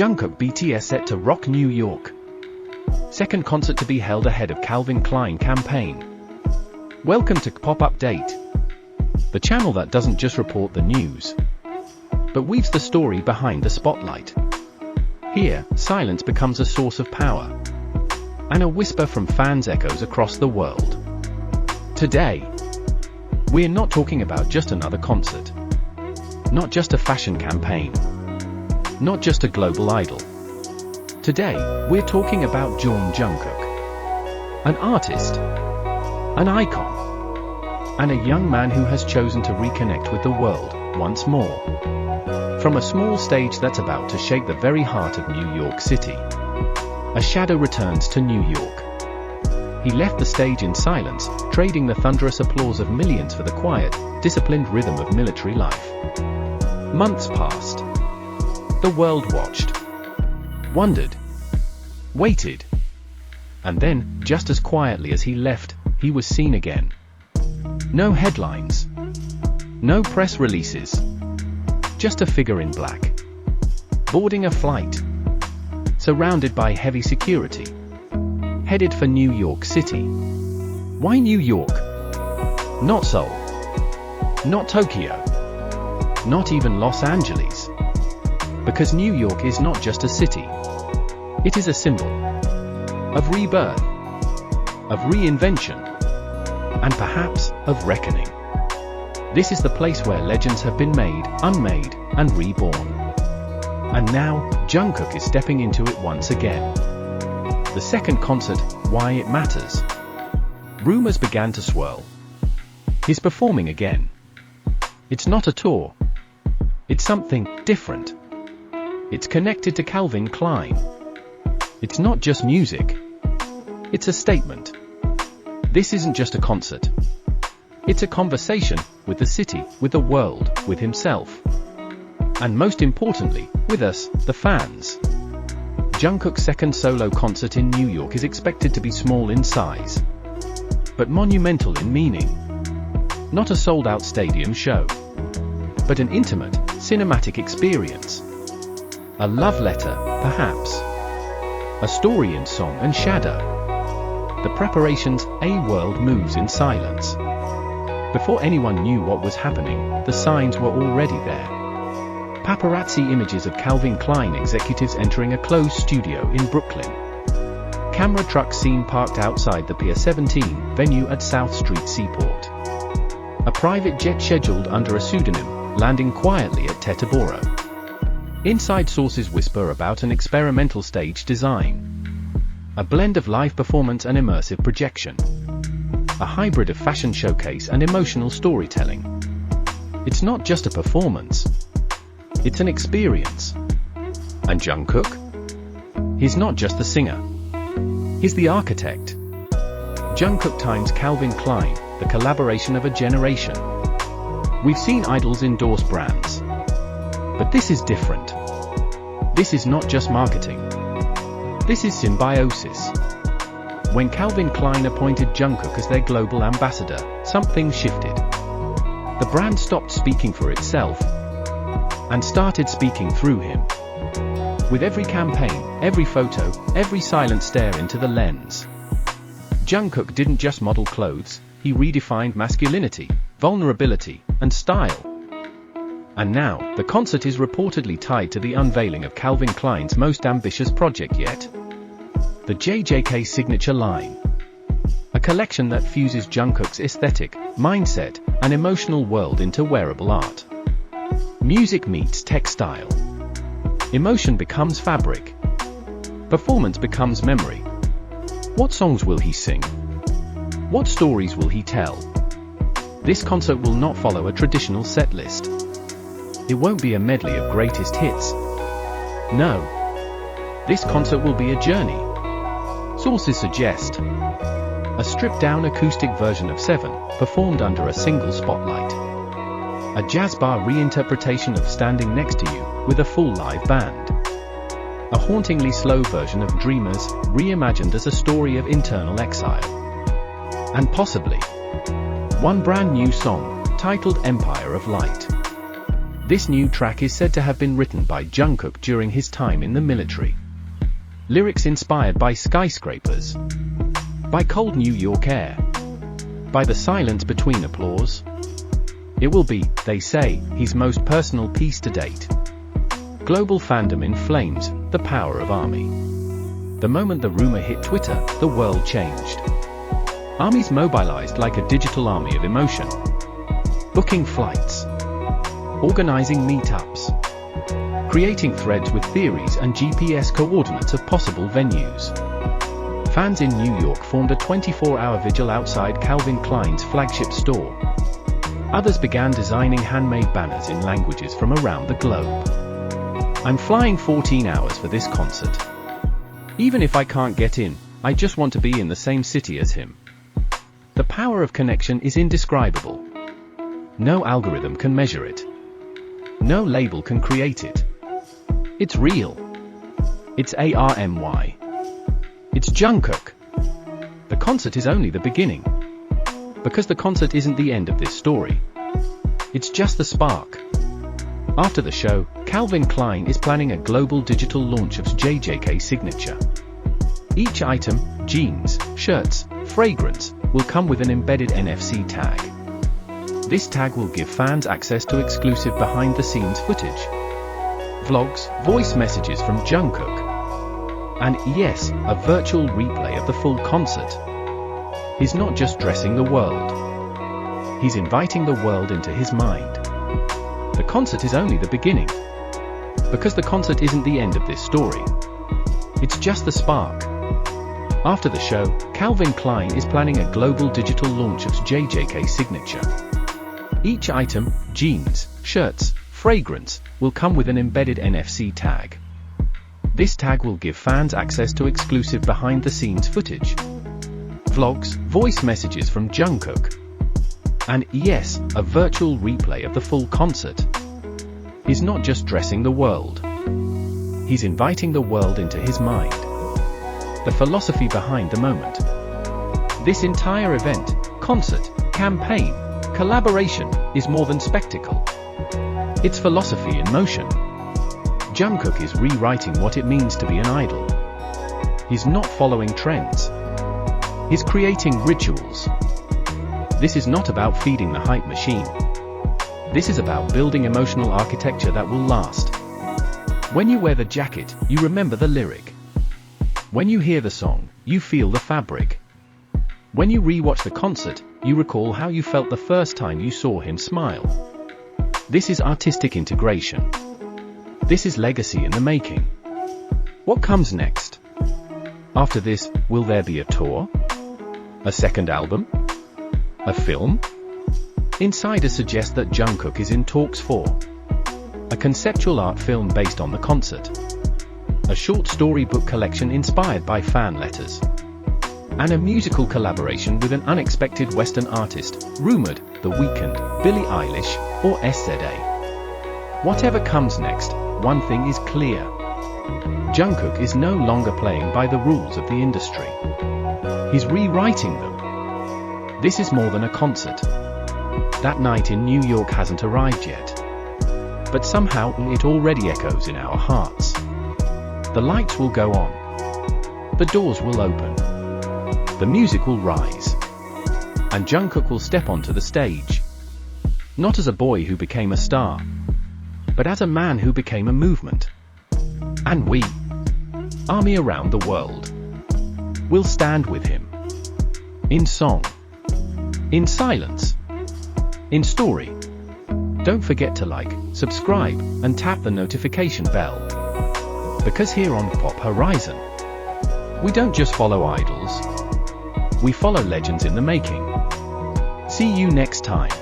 Jungkook BTS set to rock New York. Second concert to be held ahead of Calvin Klein campaign. Welcome to KPOP Update, the channel that doesn't just report the news, but weaves the story behind the spotlight. Here, silence becomes a source of power, and a whisper from fans echoes across the world. Today, we're not talking about just another concert, not just a fashion campaign, not just a global idol. Today, we're talking about Jungkook, an artist, an icon, and a young man who has chosen to reconnect with the world once more. From a small stage that's about to shake the very heart of New York City, a shadow returns to New York. He left the stage in silence, trading the thunderous applause of millions for the quiet, disciplined rhythm of military life. Months passed. The world watched, wondered, waited, and then, just as quietly as he left, he was seen again. No headlines, no press releases, just a figure in black, boarding a flight, surrounded by heavy security, headed for New York City. Why New York? Not Seoul, not Tokyo, not even Los Angeles. Because New York is not just a city. It is a symbol of rebirth, of reinvention, and perhaps of reckoning. This is the place where legends have been made, unmade, and reborn. And now, Jungkook is stepping into it once again. The second concert, Why It Matters. Rumors began to swirl. He's performing again. It's not a tour. It's something different. It's connected to Calvin Klein. It's not just music. It's a statement. This isn't just a concert. It's a conversation with the city, with the world, with himself. And most importantly, with us, the fans. Jungkook's second solo concert in New York is expected to be small in size, but monumental in meaning. Not a sold-out stadium show, but an intimate, cinematic experience. A love letter, perhaps. A story in song and shadow. The preparations, a world moves in silence. Before anyone knew what was happening, the signs were already there. Paparazzi images of Calvin Klein executives entering a closed studio in Brooklyn. Camera trucks seen parked outside the Pier 17 venue at South Street Seaport. A private jet scheduled under a pseudonym, landing quietly at Teterboro. Inside sources whisper about an experimental stage design. A blend of live performance and immersive projection. A hybrid of fashion showcase and emotional storytelling. It's not just a performance. It's an experience. And Jungkook? He's not just the singer. He's the architect. Jungkook times Calvin Klein, the collaboration of a generation. We've seen idols endorse brands. But this is different. This is not just marketing. This is symbiosis. When Calvin Klein appointed Jungkook as their global ambassador, something shifted. The brand stopped speaking for itself and started speaking through him. With every campaign, every photo, every silent stare into the lens. Jungkook didn't just model clothes, he redefined masculinity, vulnerability, and style. And now, the concert is reportedly tied to the unveiling of Calvin Klein's most ambitious project yet. The JJK Signature Line. A collection that fuses Jungkook's aesthetic, mindset, and emotional world into wearable art. Music meets textile. Emotion becomes fabric. Performance becomes memory. What songs will he sing? What stories will he tell? This concert will not follow a traditional set list. It won't be a medley of greatest hits. No. This concert will be a journey. Sources suggest a stripped-down acoustic version of Seven, performed under a single spotlight. A jazz bar reinterpretation of Standing Next to You, with a full live band. A hauntingly slow version of Dreamers, reimagined as a story of internal exile. And possibly one brand new song, titled Empire of Light. This new track is said to have been written by Jungkook during his time in the military. Lyrics inspired by skyscrapers, by cold New York air, by the silence between applause. It will be, they say, his most personal piece to date. Global fandom in flames, the power of ARMY. The moment the rumor hit Twitter, the world changed. ARMY's mobilized like a digital army of emotion. Booking flights, organizing meetups, creating threads with theories and GPS coordinates of possible venues. Fans in New York formed a 24-hour vigil outside Calvin Klein's flagship store. Others began designing handmade banners in languages from around the globe. I'm flying 14 hours for this concert. Even if I can't get in, I just want to be in the same city as him. The power of connection is indescribable. No algorithm can measure it. No label can create it. It's real. It's ARMY. It's Jungkook. The concert is only the beginning. Because the concert isn't the end of this story. It's just the spark. After the show, Calvin Klein is planning a global digital launch of JJK Signature. Each item, jeans, shirts, fragrance, will come with an embedded NFC tag. This tag will give fans access to exclusive behind-the-scenes footage, vlogs, voice messages from Jungkook, and yes, a virtual replay of the full concert. He's not just dressing the world. He's inviting the world into his mind. The concert is only the beginning. Because the concert isn't the end of this story. It's just the spark. After the show, Calvin Klein is planning a global digital launch of JJK Signature. Each item, jeans, shirts, fragrance, will come with an embedded NFC tag. This tag will give fans access to exclusive behind-the-scenes footage, vlogs, voice messages from Jungkook, and yes, a virtual replay of the full concert. He's not just dressing the world. He's inviting the world into his mind. The philosophy behind the moment. This entire event, concert, campaign, collaboration, is more than spectacle. It's philosophy in motion. Jungkook is rewriting what it means to be an idol. He's not following trends. He's creating rituals. This is not about feeding the hype machine. This is about building emotional architecture that will last. When you wear the jacket, you remember the lyric. When you hear the song, you feel the fabric. When you re-watch the concert, you recall how you felt the first time you saw him smile. This is artistic integration. This is legacy in the making. What comes next? After this, will there be a tour? A second album? A film? Insiders suggest that Jungkook is in talks for a conceptual art film based on the concert, a short storybook collection inspired by fan letters, and a musical collaboration with an unexpected Western artist, rumored, The Weeknd, Billie Eilish, or SZA. Whatever comes next, one thing is clear. Jungkook is no longer playing by the rules of the industry. He's rewriting them. This is more than a concert. That night in New York hasn't arrived yet. But somehow it already echoes in our hearts. The lights will go on. The doors will open. The music will rise. And Jungkook will step onto the stage. Not as a boy who became a star, but as a man who became a movement. And we, ARMY around the world, will stand with him. In song. In silence. In story. Don't forget to like, subscribe, and tap the notification bell. Because here on Pop Horizon, we don't just follow idols, we follow legends in the making. See you next time.